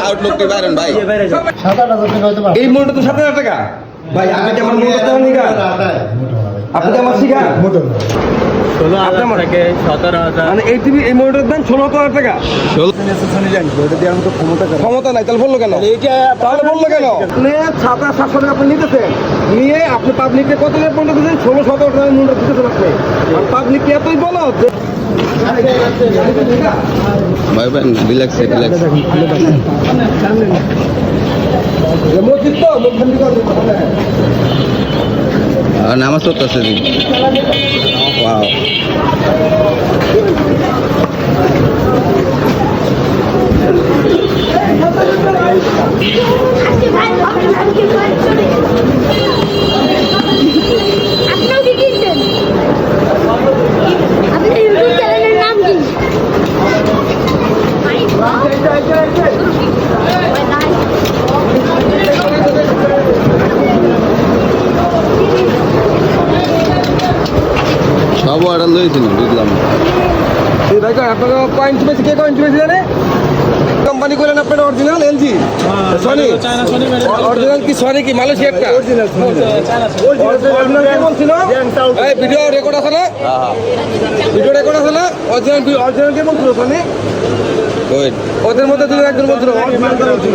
আউটলুকটি Byron ভাই। 7,000 টাকা হতে পারে। এই মনটা তো 7,000 টাকা ভাই। আপনি কি আমার মনটা তো নিকা? আপনি কি আমার শিখা? মানে এই টিভি এই মনিটরের দাম 16,000 টাকা। ক্ষমতা নাই তাহলে বললো কেন? তাহলে বললো কেন? আপনি 7,700 টাকা আপনি নিতেছেন, নিয়ে আপনি পাবলিককে কত টাকা পর্যন্ত দিচ্ছেন? 16-17 টাকা মনিটর দিতেছেন আপনি। আর পাবলিক কি এতই বলো? ভাই ভাই রিল্যাক্স রিল্যাক্স। মসজিদ তো আর নামাজ পড়তেছে জি। ওয়াও আপনারা কি কিনছেন? আপনার ইউটিউব চ্যানেলের নাম কি? সব অর্ডার লইছিল বুঝলাম। দেখো আপনাকে কয়েন চুপেছে, কে কয়েন চুপেছে জানে? কোম্পানি করেন আপনার অরিজিনাল এলজি সনি অরিজিনাল কি সনি কি মালয়েশিয়া একটা অরিজিনাল কেমন ছিল? এই ভিডিও রেকর্ড আছে না? ভিডিও রেকর্ড আছে না? অরিজিনাল কেমন ছিল সনি? ওয়েট ওদের মধ্যে দুজন একজন বলছিল অরিজিনাল কেমন ছিল?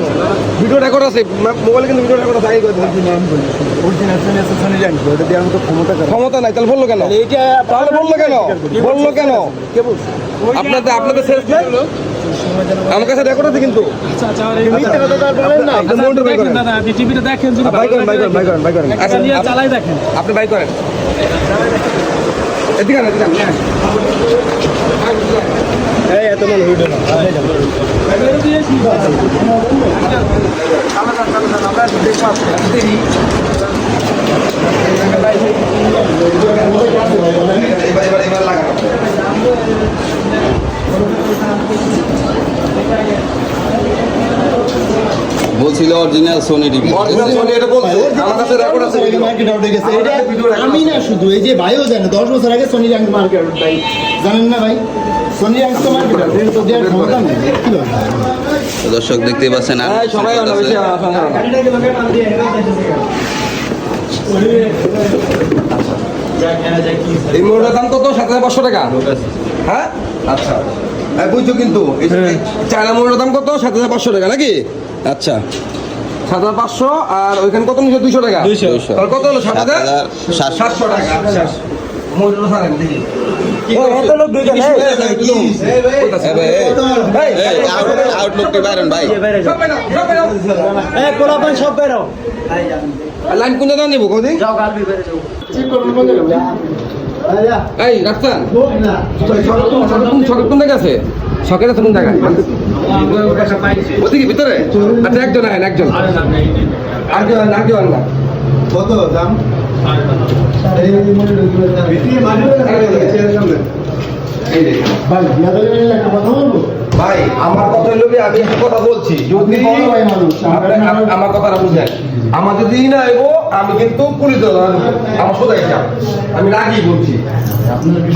ভিডিও রেকর্ড আছে মোবাইলে, কিন্তু ভিডিও রেকর্ড আছে। আগে ক্ষমতা নাই তাহলে বললো কেন? তাহলে বললো কেন? বললো কেন? আপনাদের শেষ নাই? আমার কাছে রেকর্ড আছে কিন্তু। আপনি টিভিতে দেখেন, আপনি বাই করেন। এদিকে না, এদিকে না। এত মনে হইল না। বলছিল অরিজিনাল সোনি টিভি। আমার কাছে রেকর্ড আছে। আমি না শুধু এই যে ভাইও জানে 10 বছর আগে সোনি র্যাঙ্ক মার্কেট ভাই জানেন না ভাই? সোনি র্যাঙ্ক তো মার্কেট তো দেওয়ার ক্ষমতা নেই। কি বলেন? তো দর্শক দেখতেই পাচ্ছেন আর সবাই এই মোটরের দাম কত? 7,500 টাকা। হ্যাঁ আচ্ছা বুঝছো কিন্তু চায়না মোটরের দাম কত? 7,500 টাকা নাকি? আচ্ছা 7,500 আর ওইখানে কত নিচ্ছে? 200 টাকা। 200 তাহলে কত হলো? 7,700 টাকা। আচ্ছা মোটর ছাড়েন দেখি। আউটলুকটি বাইরেন ভাই। লাইন কোন জায়গা নিবো? কদি এই রাস্তান সকেট কোন জায়গা আছে? সকেট আছে কোন জায়গায়? ওদিকে ভিতরে? আচ্ছা একজন আইন, একজন আরেকজন না। কত দাম? ভাই বিয়াদবের একটা কথা বলবো ভাই। আমার কথা হলো কি, আমি একটা কথা বলছি, যদি আমার কথাটা বুঝেন, আমার যদি না আইবো আমি কিন্তু পুলিশ আমার সোজাই যাব। আমি রাগি বলছি,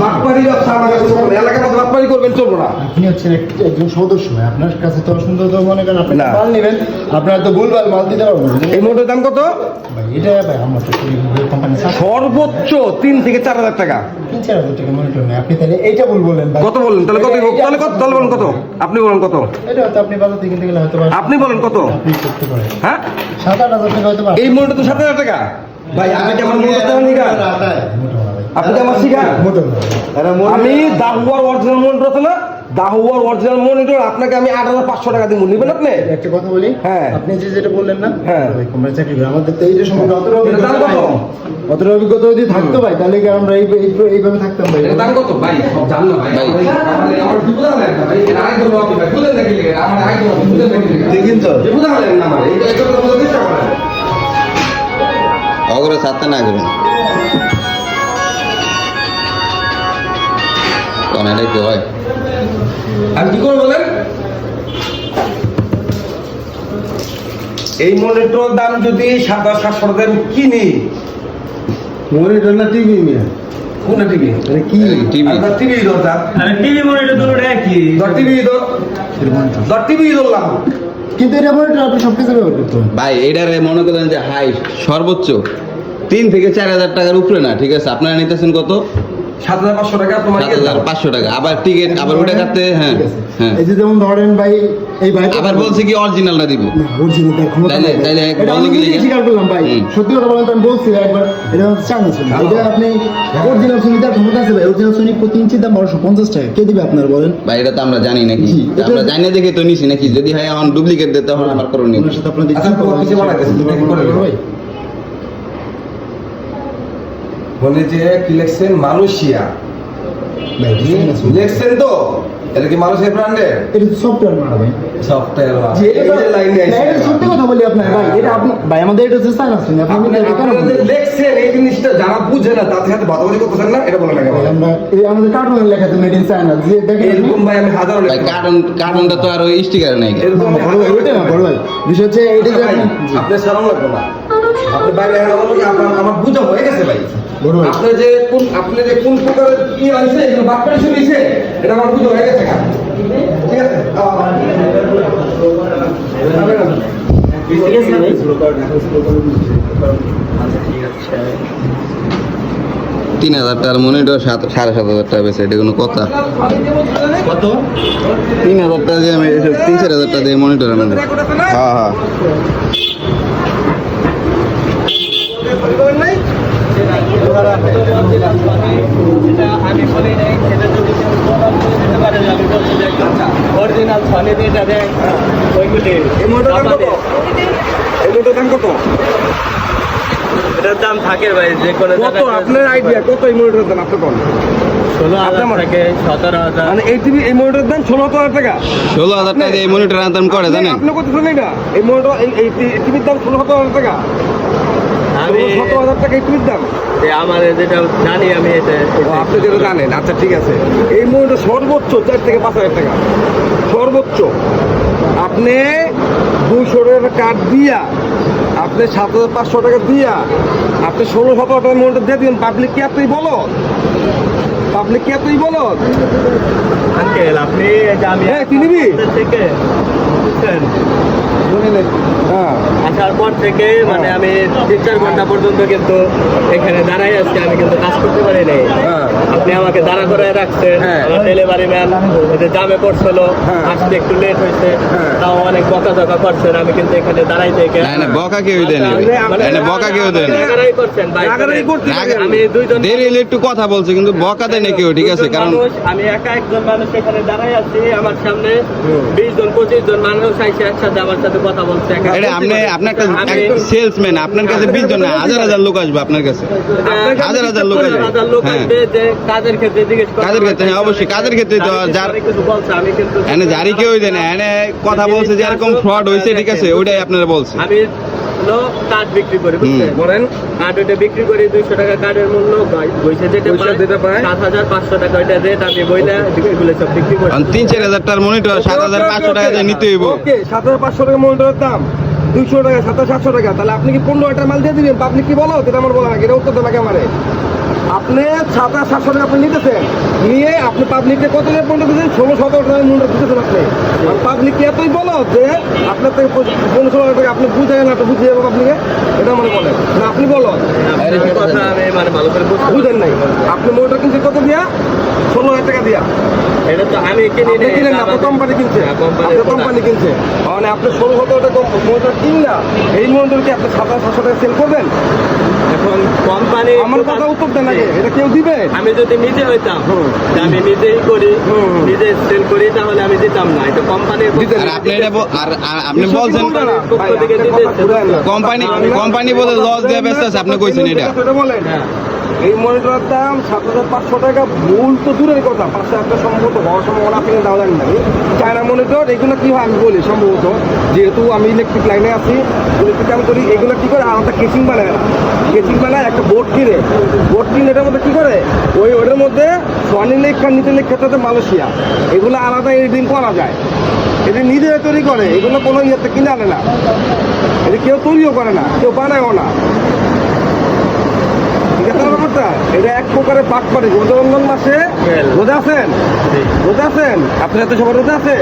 বাটপাড়ি ব্যবসা আমার কাছে চলবে না। এলাকার মধ্যে বাটপাড়ি করবেন চলবো না। আপনি হচ্ছেন একজন সদস্য, আপনার কাছে তো সুন্দর তো মনে করেন আপনি মাল নেবেন, আপনার তো ভুলভাল মাল দিতে পারবো না। এই মোটরের দাম কত? ভাই এটা ভাই আমার তো কোম্পানি সর্বোচ্চ 3 থেকে 4,000 টাকা। 3-4,000 টাকা মনিটর নেই। আপনি তাহলে এইটা ভুল বলেন ভাই। কত বলেন তাহলে? কত তাহলে কত? তাহলে বলেন কত? আপনি বলেন কত? এটা হয়তো আপনি বাজার থেকে কিনতে গেলে হয়তো আপনি বলেন কত? আপনি করতে পারেন। হ্যাঁ 7-8,000 টাকা হয়তো এই মোটর তো 7,000 টাকা ভাই। আমি কি আমার মোটর তো নিকা? আপনি কি আমার শিখা? আমি দাহুয়ার অরিজিনাল মনিটর আছে না, দাহুয়ার অরিজিনাল মনিটর আপনাকে আমি 8,500 টাকা দিব। নেবেন আপনি? একটা কথা বলি, হ্যাঁ আপনি যেটা বললেন না, হ্যাঁ আমরা চাকরি করি, আমাদের তো এইটা সম্বন্ধে দাম কত? অতটা অভিজ্ঞতা যদি থাকতো ভাই, তাহলে কি আমরা এইভাবে থাকতাম ভাই? এর দাম কত ভাই? সব জানো ভাই। আমার বুঝা লাগে না ভাই। আগে বলবো আপনি ভাই বুঝেন নাকি লাগে? আমার আগে বলবো বুঝেন নাকি লাগে? দেখেন তো বুঝা লাগে না আমার। এটা একটা কথা বলতে চেষ্টা করেন। অগরে সাথে না করবেন কোন এটা কি হয়? আমি কি করে বলেন? এই মনিটর দাম যদি 7,700 টাকা কিনি, মনিটর না টিভি নিয়ে কোনটা টিভি? মানে কি টিভি টিভি দরকার। টিভি মনিটর দুটো একই। টিভি ধর টিভি ধরলাম, কিন্তু এটা মনিটর আপনি সব কিছু ব্যবহার করতে হবে। ভাই এটারে মনে করেন যে হাই সর্বোচ্চ 3 থেকে 4,000 টাকার উপরে না, ঠিক আছে? আপনারা নিতেছেন কত? 7,500 টাকা তোমার 7,500 টাকা। আবার টিকিট আবার ওটা কাটতে, হ্যাঁ হ্যাঁ। এই যে যেমন ধরেন ভাই, এই ভাই আবার বলছে কি অরিজিনালটা দিব। অরিজিনাল তার ক্ষমতা তাইলে- নাই। তাইলে এটা আমি বলে গেলে- নিজেই স্বীকার করলাম ভাই, হুম। সত্যি কথা বলেন তো আমি বলছি একবার, এটা হচ্ছে চায়না সোনি। এটা আপনি অরিজিনাল সোনি তার ক্ষমতা আছে ভাই, অরিজিনাল সোনি প্রতি ইঞ্চির দাম 1250 টাকা, কে দিবে আপনার বলেন? ভাই এটা তো আমরা জানি নাকি, জি, আমরা জানি না দেখে তো নিছি নাকি। যদি হয় এখন ডুপ্লিকেট দিতে তখন আমার করণীয়। ওনার সাথে আপনার আচ্ছা, তোমার কিছু বানাইতেছে, তুমি কি করে নেবে? ভাই বলে যে কি লিখছেন মালয়েশিয়া ভাই এটা চায়না সোনি। লিখছেন তো, এটা কি মালয়েশিয়া ব্র্যান্ডের এটা তো সফটওয়্যার মারা ভাই। সফটওয়্যার? জি, এটা তো- লাইনে ভাই, এটা সত্যি কথা বলি আপনার ভাই, এটা আপনি ভাই আমাদের এটা হচ্ছে চায়না সোনি, আপনি আপনারা এটা কেন বলবেন? লিখছেন এই জিনিসটা যারা বুঝে না তাদের সাথে বাদাবাদি করতেছেন না, এটা বলে না কেন? ভাই, আমরা এই আমাদের কার্টুনের লেখা আছে মেড ইন চায়না, যে দেখেন আপনি- এরকম ভাই আমি হাজারো ভাই কার্টুনটা তো আর ওই স্টিকার নাই। এরকম না, বড় ভাই, ওইটা না, বড় ভাই। বিষয় হচ্ছে এইটা যে আপনি জি, আপনি সারাম লাগবে না, আপনি বাইরে আমার বুঝা হয়ে গেছে ভাই। বড় ভাই। আপনি যে কোন প্রকারের কি হয়েছে এগুলো বাক্যে শুনেছে, এটা আমার বুঝা হয়ে গেছে। ঠিক আছে? 3,000 টাকার মনিটর 7,500 টাকা বেশি, এটা কোনো কথা? কত? 3,000 টাকা দিয়ে আমি 3-4,000 টাকা দিয়ে মনিটর আনবো। হ্যাঁ হ্যাঁ। আমি বলি নাই, সেটা যদি কেউ প্রমাণ করে দিতে পারে যে আমি বলছি যে অরিজিনাল সনি যেটা দেয় ওইগুলি এই মোটর দাম কত? এই মোটর দাম কত? এটার দাম থাকে ভাই, যে কোনো কত আপনার আইডিয়া কত এই মোটরের দাম আপনি কোন? 16,000 থেকে 17,000। মানে এই টিভি এই মোটরের দাম 16,000 টাকা। 16,000 টাকা দিয়ে এই মনিটর আনতাম করে জানেন? আপনি কত শুনেন না? এই মোটর এই টিভির দাম 16,000 টাকা। আমি 17,000 টাকা এই টিভির দাম। যে আমার যেটা জানি আমি এটা ও, আপনি যেটা জানেন, আচ্ছা ঠিক আছে। এই মোটর সর্বোচ্চ 4 থেকে 5,000 টাকা সর্বোচ্চ। আপনি 200 টাকা কাঠ দিয়া, আপনি 7,500 টাকা দিয়া, আপনি 16-17 টাকার মোটর দিয়ে দিন। পাবলিক কি এতই বলো? পাবলিক কি এতই বলো? আঙ্কেল আপনি এটা আমি হ্যাঁ, কি নিবি? আপনাদের থেকে বুঝছেন, হ্যাঁ, আসার পর থেকে মানে আমি 3-4 ঘন্টা পর্যন্ত কিন্তু এখানে দাঁড়াই আজকে, আমি কিন্তু কাজ করতে পারি নাই। হ্যাঁ। আপনি আমাকে দাঁড়া করে রাখছেন, হ্যাঁ। আমার ডেলিভারি ম্যান জামে পড়ছিল, হ্যাঁ। আসতে একটু লেট হয়েছে, হ্যাঁ। তাও অনেক বকাঝকা করছেন, আমি কিন্তু এখানে দাঁড়াই থেকে না না, বকা কেউ দেয় না মানে না, বকা কেউ দেয় না। রাগারাগি করছেন ভাই, রাগারাগি করতে পারি আমি দুইজন দেরি হলে একটু কথা বলছে, কিন্তু বকা দেয় না কেউ, ঠিক আছে? দুইজন কারণ মানুষ, আমি একা একজন মানুষ এখানে দাঁড়াই আছি, আমার সামনে 20-25 জন মানুষ আইসে একসাথে আমার সাথে কথা বলছে। একা এটা আপনার একটা আমি- সেলসম্যান, আপনার কাছে 20 জন না, হাজার লোক আসবে আপনার কাছে। হাজার লোক আসবে। হাজার লোক হ্যাঁ। আসবে যে কাজের ক্ষেত্রে জিজ্ঞেস করে। কাজের ক্ষেত্রে, হ্যাঁ, অবশ্যই কাজের ক্ষেত্রে তো যার কিছু বলছে, আমি কিন্তু এনে জারি কেউ দেয় না, এনে কথা বলছে যে এরকম ফ্রড হয়েছে, ঠিক আছে? ওইটাই আপনারা বলছে। আমি হলো কার্ড বিক্রি করি, বুঝছেন? বলেন। কার্ড ওইটা বিক্রি করি 200 টাকা কার্ডের মূল্য, বইছে যেটা পায় 7,500 টাকা ওইটা রেট, আমি বইটা এগুলো সব বিক্রি করি। 3-4,000 টাকার মনিটর 7,500 টাকা দিয়ে নিতে হইব। ওকে, 7,500 টাকা মোটরের দাম, 200 টাকা, 7,700 টাকা। তাহলে আপনি কি 15 মাল দিয়ে দিবেন? পাবলিক কি বলো? এটা আমার বলা না, এটা উত্তর দেন আগে আমারে। আপনি 7,700 টাকা আপনি নিতেছেন, নিয়ে আপনি পাবলিককে কত টাকা পর্যন্ত দিচ্ছেন? 16-17 টাকা মোটর দিতেছেন আপনি। আর পাবলিক কি এতই বলো যে আপনার থেকে 15-16 টাকা আপনি বুঝে না, তো বুঝিয়ে যাবো পাবলিকে? এটা মনে বলেন না, আপনি বলো। আপনার কথা আমি মানে ভালো করে বুঝতে বুঝেন নাই? আপনি মোটর কিনছে কত দিয়া? 16,000 টাকা দিয়া। এটা তো আমি কিনি আপনি কিনেন না, আপনার কোম্পানি কিনছে। আপনার কোম্পানি কিনছে। মানে আপনি 16,000 টাকা মোটর কিনলা, এই মোটর কি আপনি 7,700 টাকা সেল করবেন? এখন কোম্পানি আমার কথা উত্তর দেন আগে, এটা কেউ দিবে? আমি যদি নিজে হইতাম, যে আমি নিজেই করি, নিজে সেল করি, তাহলে আমি দিতাম না। এটা কোম্পানির আর আপনি এটা আর আপনি বলছেন পক্ষ থেকে দিতেছে। কোম্পানি বলে লস দিয়ে ব্যস্ত আছে, আপনি কইছেন এটা। সেটা বলেন। হ্যাঁ। এই মনিটরের দাম 7,500 টাকা, ভুল তো দূরের কথা, 5,000 টাকা সম্ভবত হওয়ার সম্ভাবনা আপনি দাও জানেন না। চায়না মনিটর এগুলো কি হয় আমি বলি, সম্ভবত যেহেতু আমি ইলেকট্রিক লাইনে আছি, ইলেকট্রিক কাম করি, এগুলো কি করে আলাদা কেচিং বানায়, কেচিং বানায় একটা বোর্ড কিনে, এটার মধ্যে কি করে ওটার মধ্যে সনি লেখা, নিচে লেখাতে মালয়েশিয়া, এগুলো আলাদা এডিটিং করা যায়। এটা নিজেরা তৈরি করে, এগুলো কোনো ইয়েতে কিনে আনে না, এটা কেউ তৈরিও করে না, কেউ বানায়ও না। ঠিক আছে? টাকার ব্যাপারটা এটা এক প্রকারের পাক পারে রোজারঞ্জন মাসে রোজা আছেন রোজা আছেন আপনার এত সবার রোজা আছে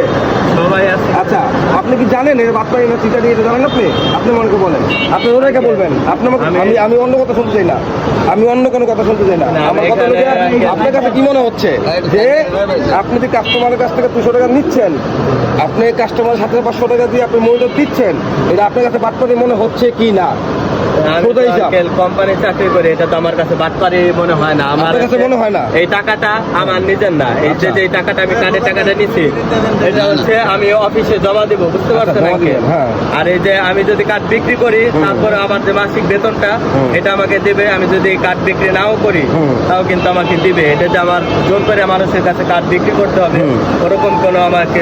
সবাই আছে। আচ্ছা আপনি কি জানেন এর বাটপাড়ি না চিটা দিয়ে জানেন আপনি আপনি মনে করে বলেন আপনি ওনাকে বলবেন আপনি আমাকে আমি আমি অন্য কথা শুনতে চাই না আমি অন্য কোনো কথা শুনতে চাই না না, আমার কথা হলো যে, আপনার কাছে কি মনে হচ্ছে যে আপনি যে কাস্টমারের কাছ থেকে 200 টাকা নিচ্ছেন আপনি কাস্টমারের সাথে 500 টাকা দিয়ে আপনি মূল্য দিচ্ছেন এটা আপনার কাছে বাটপাড়ি মনে হচ্ছে কি না আমি সোজা হিসাব। কোম্পানির চাকরি করি, এটা তো আমার কাছে বাটপারি মনে হয় না। আমার আপনার কাছে মনে হয় না? এই টাকাটা আমার নিজের না, এই আচ্ছা। যে টাকাটা আমি কার্ডের টাকাটা নিচ্ছি এটা হচ্ছে আমি অফিসে জমা দিব, বুঝতে পারছেন জমা আঙ্কেল? দিবেন, হ্যাঁ। আর এই যে আমি যদি কার্ড বিক্রি করি তারপরে আমার যে মাসিক বেতনটা এটা আমাকে দিবে। আমি যদি কার্ড বিক্রি নাও করি তাও কিন্তু আমাকে দিবে। এটা যে আমার জোর করে মানুষের কাছে কার্ড বিক্রি করতে হবে ওরকম কোনো আমাকে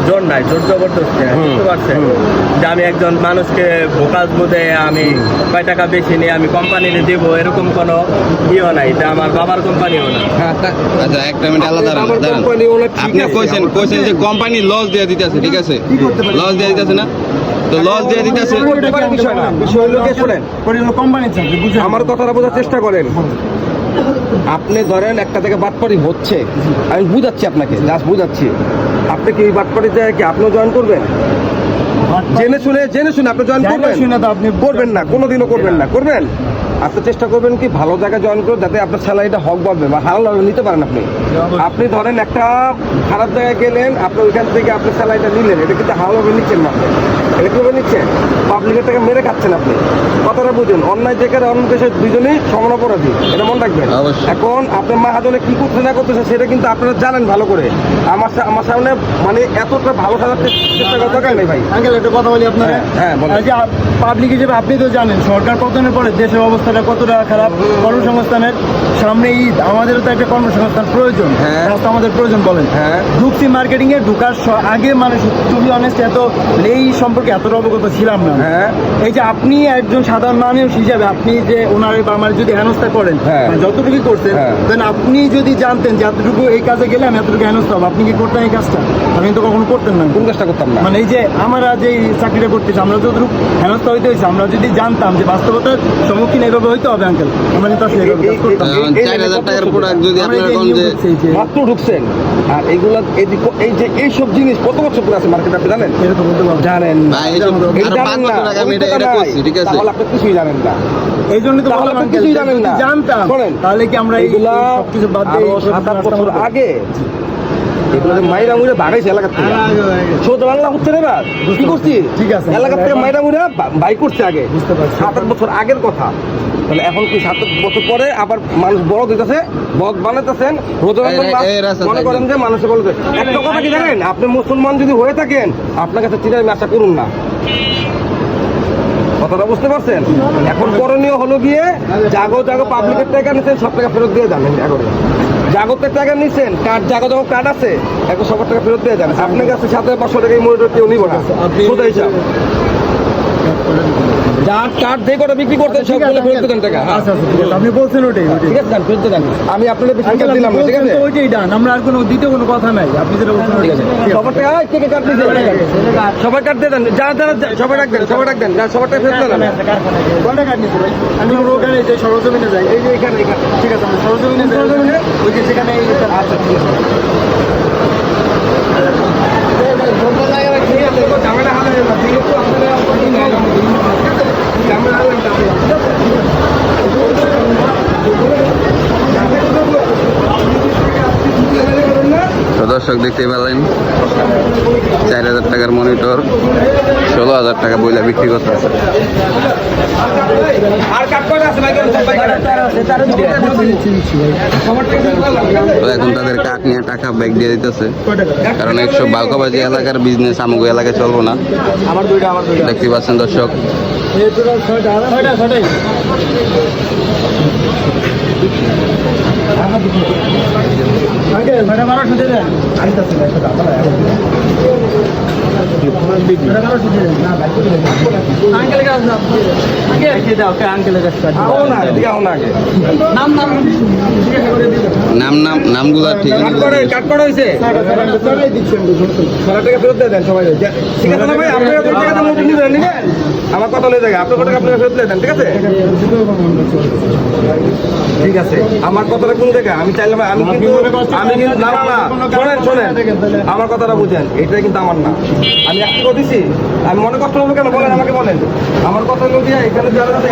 জোর নাই, জোর জবরদস্তি নাই, বুঝতে পারছেন? যে আমি একজন মানুষকে ভোকাস বুঝে আমি কয় টাকা বেশি নিয়ে আমি কোম্পানিতে দিব এরকম কোনো ইও নাই, এটা আমার বাবার কোম্পানিও না। হ্যাঁ, আচ্ছা একটা মিনিট আলাদা দাঁড়ান, আমার দাঁড়ান। company ওরা ঠিক আপনি আছে, কইছেন যে কোম্পানি লস দিয়ে দিতেছে, ঠিক আছে? লস দিয়ে দিতেছে না, তো লস দিয়ে দিতেছে। করতে পারে বিষয় না, বিষয় হলো কি শোনেন কোম্পানির চাকরি বুঝলেন? আমার কথাটা বোঝার চেষ্টা করেন। আপনি ধরেন একটা থেকে বাটপাড়ি হচ্ছে, আমি বুঝাচ্ছি আপনাকে, জাস্ট বুঝাচ্ছি। আপনি কি এই বাটপাড়ি যায় কি আপনিও জয়েন করবেন? জেনে শুনে আপনি জয়েন করবেন? শুনে তো আপনি করবেন না, কোনোদিনও করবেন না। করবেন আপনি চেষ্টা করবেন কি ভালো জায়গায় জয়েন করে যাতে আপনার স্যালারিটা হক পাবে বা হালাল নিতে পারেন। আপনি ধরেন একটা খারাপ জায়গায় গেলেন, আপনি ওইখান থেকে আপনি স্যালারিটা নিলেন, এটা কিন্তু হালালভাবে নিচ্ছেন না। এটা কিভাবে নিচ্ছেন? পাবলিকের টাকা মেরে খাচ্ছেন আপনি। কথাটা বুঝুন, অন্যায় জায়গায় অন্য দেশের দুজনেই সমান অপরাধী, এটা মনে রাখবেন। অবশ্যই। এখন আপনার মাহাজনে কি করতে না করতেছে সেটা কিন্তু আপনারা জানেন ভালো করে। আমার সামনে মানে এতটা ভালো সাজার চেষ্টা করার দরকার নেই ভাই। আঙ্কেল একটা কথা বলি আপনারা, হ্যাঁ, বলেন। এই যে পাবলিক হিসেবে আপনি তো জানেন সরকার পতনের পরে দেশের অবস্থাটা কতটা খারাপ। কর্মসংস্থানের সামনে ঈদ, আমাদেরও তো একটা কর্মসংস্থান প্রয়োজন। হ্যাঁ। রাস্তা আমাদের প্রয়োজন বলেন। হ্যাঁ। ঢুকছি মার্কেটিং এ, ঢুকার আগে মানুষ টু বি অনেস্ট এত এই সম্পর্কে এতটা অবগত ছিলাম না। হ্যাঁ। এই যে আপনি একজন সাধারণ মানুষ হিসাবে আপনি যে ওনারে বা আমার যদি হেনস্থা করেন, হ্যাঁ। মানে যতটুকু করছেন, হ্যাঁ। দেন আপনি যদি জানতেন যে এতটুকু এই কাজে গেলে আমি এতটুকু হেনস্থা হবো, আপনি কি করতেন এই কাজটা? আপনি তো কখনো করতেন না। কোন কাজটা করতাম না? মানে এই যে আমরা যে চাকরিটা করতেছি, আমরা যতটুকু হেনস্থা হইতে হয়েছে, আমরা যদি জানতাম যে বাস্তবতার সম্মুখীন এইভাবে হইতে হবে আঙ্কেল, আমরা কিন্তু আসলে এইভাবে কাজ করতাম না। 4000 টাকার প্রোডাক্ট যদি আমরা এই আপনারা যে কোন নিয়ম যে করছি, এই যে মাত্র ঢুকছেন আর এইগুলা এই যে এইসব জিনিস কত বছর ধরে আছে মার্কেটে আপনি জানেন? এটা তো বলতে পারবো। জানেন না। ভাই, এইসব এটা আরো জানেন 5 না, বছর আগে আমি অভিজ্ঞতা এটা নাই। করছি, ঠিক আছে? তাহলে আপনি কিছুই জানেন না। এই জন্য তো তাহলে বললাম আপনি আঙ্কেল, কিছুই জানেন না। যদি জানতাম শোনেন, তাহলে কি আমরা এই এগুলা সবকিছু বাদ দিয়ে আরো এই 7-8 বছর রাস্তা আগে এগুলো যে মাইরা মুড়ে ভাগাইছে এলাকার থেকে। ছোট বাংলা হচ্ছে না এবার কি করছি? ঠিক আছে। এলাকার থেকে মাইরা মুড়ে বাই করছে আগে, বুঝতে পারছি। 7-8 বছর আগের কথা। তাহলে এখন কি 7-8 বছর পরে আবার মানুষ বড় দিতেছে, বদ বানাইতেছেন, রোজগার এই রাস্তা মনে করেন যে মানুষে বলতে একটা কথা কি জানেন? আপনি মুসলমান যদি হয়ে থাকেন আপনার কাছে চিরাই আশা করুন না। কথাটা বুঝতে পারছেন? এখন করণীয় হলো গিয়ে জাগো পাবলিকের টাকা নিচ্ছেন, সব টাকা ফেরত দিয়ে যান। এখন জাগতের টাকা নিচ্ছেন, জাগো কার্ড আছে, এখন সবার টাকা ফেরত দিয়ে যান। আপনার কাছে 700-500 টাকা এই মনিটর কেউ নিব না, সোজা হিসাব। যার কার্ড যে কটা বিক্রি করতে সবগুলো ফেরত দেন টাকা। হ্যাঁ। আচ্ছা, ঠিক আছে, আপনি বলছেন ওটাই ঠিক আছে, দেন, ফেরত দেন। আমি আপনাদের বেশি আঙ্কেল, টাকা দিলাম না, ঠিক আছে? ওইটাই ডান, আমরা আর কোনো দ্বিতীয় কোনো কথা নাই, আপনি যেটা বলছেন ঠিক আছে, সবার টাকা কে কে কার্ড দিয়েছেন? সবার কার্ড দিয়ে দেন, যারা সবাই রাখ দেন, সবাই রাখ দেন, সবার টাকা ফেরত দেন। কয়টা কার্ড নিতে ভাই? আমি ওখানে যে সরজমিনে যাই, এই যে এখানে ঠিক আছে, আমরা সরজমিনে যাই, ওই যে সেখানে আচ্ছা, ঠিক আছে। ঝামেলা হালে না, ঠিক আছে? আপনারা ঝামেলা হালে না। তো দর্শক দেখতে পেলেন 4000 টাকার মনিটর 16,000 টাকা বইলা বিক্রি করতে আছে। আর কাট করে আছে ভাই, তো এখন তাদের কাঠ নিয়ে টাকা ব্যাগ দিয়ে দিতেছে, কারণ 100 বালকাবাজি এলাকার বিজনেস আমগো এলাকায় চলবো না। আমার দুইটা দেখতে পাচ্ছেন দর্শক, ছয়টাই আঙ্কেল, ছয়টা 1200 দিয়ে দেন। আনতেছি না, একটা দাদা আঙ্কেলের কাছে দাও, আঙ্কেল দাও, আঙ্কেলের কাছে আও না, এদিকে আও না আগে। নামগুলা ঠিক কাট করে হয়েছে। ছয়টাই দিচ্ছেন। 1,000 টাকা ফেরত দিয়ে দেন সবাই। ঠিক আছে না ভাই? আপনারা 2 টাকা দিয়ে মোট নিবেন, নিবেন? আমার কথা হলে জায়গা আপনার কথা আপনি ফেরত দিয়ে দেন, ঠিক আছে? ঠিক আছে, আমার কথাটা কোন জায়গা? আমি চাইলাম আমি কিন্তু না না না শোনেন আমার কথাটা বুঝেন, এটা কিন্তু আমার না। আমি একটু দিছি, আমি মনে কষ্ট হলো কেন বলেন, আমাকে বলেন। আমার কথা হলো যে এখানে যারা আছে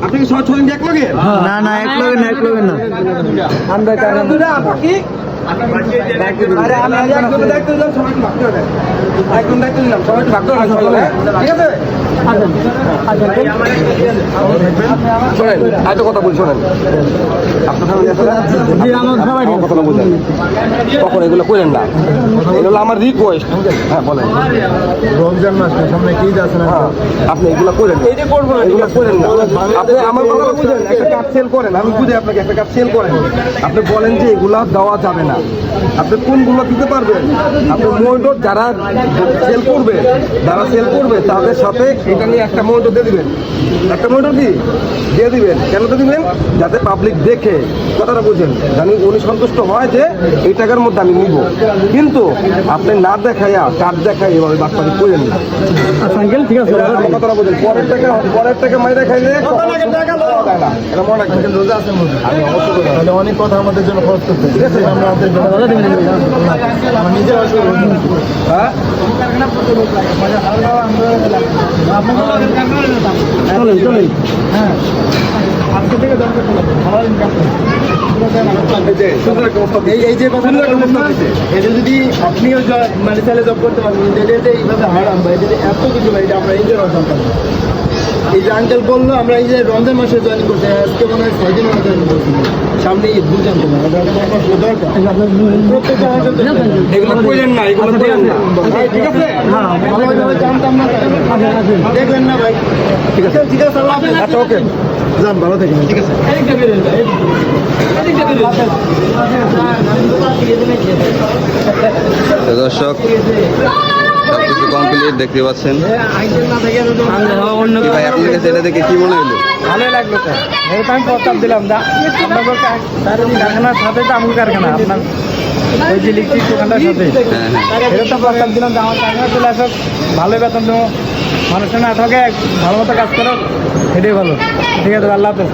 আপনি কি সব ছদিন এক লগে? না না এক লোকের না, এক লোকের না। আরে আমি একজন দায়িত্ব দিলাম, সবাইকে ভাগ করে দেন। একজন দায়িত্ব দিলাম, সবাইকে ভাগ করে দেন, ঠিক আছে? শোনেন, আরেকটা কথা বলি, শোনেন। আপনার ফ্যামিলি আছে না? আমার কথাটা বুঝেন। কখন এগুলো করেন না, এগুলো আমার রিকোয়েস্ট। হ্যাঁ বলেন। রমজান মাস সামনে কি যাচ্ছে না? হ্যাঁ, আপনি এগুলো করেন, এগুলো করেন না। আপনি আমার কথা বুঝেন, একটা কার্ড সেল করেন, আমি বুঝি আপনাকে একটা কার্ড সেল করেন। আপনি বলেন যে এগুলা দেওয়া যাবে না, আপনি কোনগুলো দিতে পারবেন? আপনি মনিটর যারা সেল করবে, তাদের সাথে এটা নিয়ে একটা মনিটর দিয়ে দিবেন। একটা মনিটর দিয়ে দিবেন। কেন দিয়ে দিবেন? যাতে পাবলিক দেখে, কথাটা বুঝেন, জানি উনি সন্তুষ্ট হয় যে এই টাকার মধ্যে আমি নিব। কিন্তু আপনি না দেখাইয়া কার্ড দেখাই এভাবে বাচ্চাকে করেন না। ঠিক আছে, কথাটা বুঝেন, পরের টাকা মাইরা খাইলে এটা মনে রাখবেন। রোজা আছে আমি অবশ্যই তাহলে অনেক কথা আমাদের জন্য খরচ করতে হবে। ঠিক আছে? আমরা আপনাদের জন্য আমার নিজের অসুবিধা হ্যাঁ, চলেন চলেন। হ্যাঁ আজকে থেকে দরকার ভালো ইনকাম এই যে কথা এটা যদি আপনিও মানে তাহলে জব করতে পারবেন, এটা এইভাবে হারাম ভাই, এটা এত কিছু ভাই, এটা আমরা এনজয় করতাম পারি। এই যে আঙ্কেল বললো আমরা এই যে রমজান মাসে জয়েন করতে, আজকে মনে হয় 6 দিন জয়েন করছি, সামনে ঈদ বুঝেন তো দরকার প্রত্যেকটা এগুলো করেন না, এগুলো করেন না। ঠিক আছে? ভালোভাবে জানতাম না, দেখবেন না ভাই। ঠিক আছে ঠিক আছে, আল্লাহ হাফেজ। আচ্ছা, ওকে, যান, ভালো থাকেন। ঠিক আছে। তো দর্শক সবকিছু কমপ্লিট দেখতে পাচ্ছেন। কি ভাই আপনার কাছে এটা দেখে কি মনে হলো? ভালোই লাগলো স্যার, এটা আমি প্রস্তাব দিলাম না আপনাদের কারখানার সাথে তো আমুল কারখানা আপনার ওই যে ইলেকট্রিক দোকানটার সাথে এটা তো প্রস্তাব দিলাম যে আমার কারখানা চলে আসুক, ভালো বেতন দেবো, মানুষের না ঠকে ভালো মতো কাজ করো, এটাই ভালো। ঠিক আছে, আল্লাহ হাফেজ।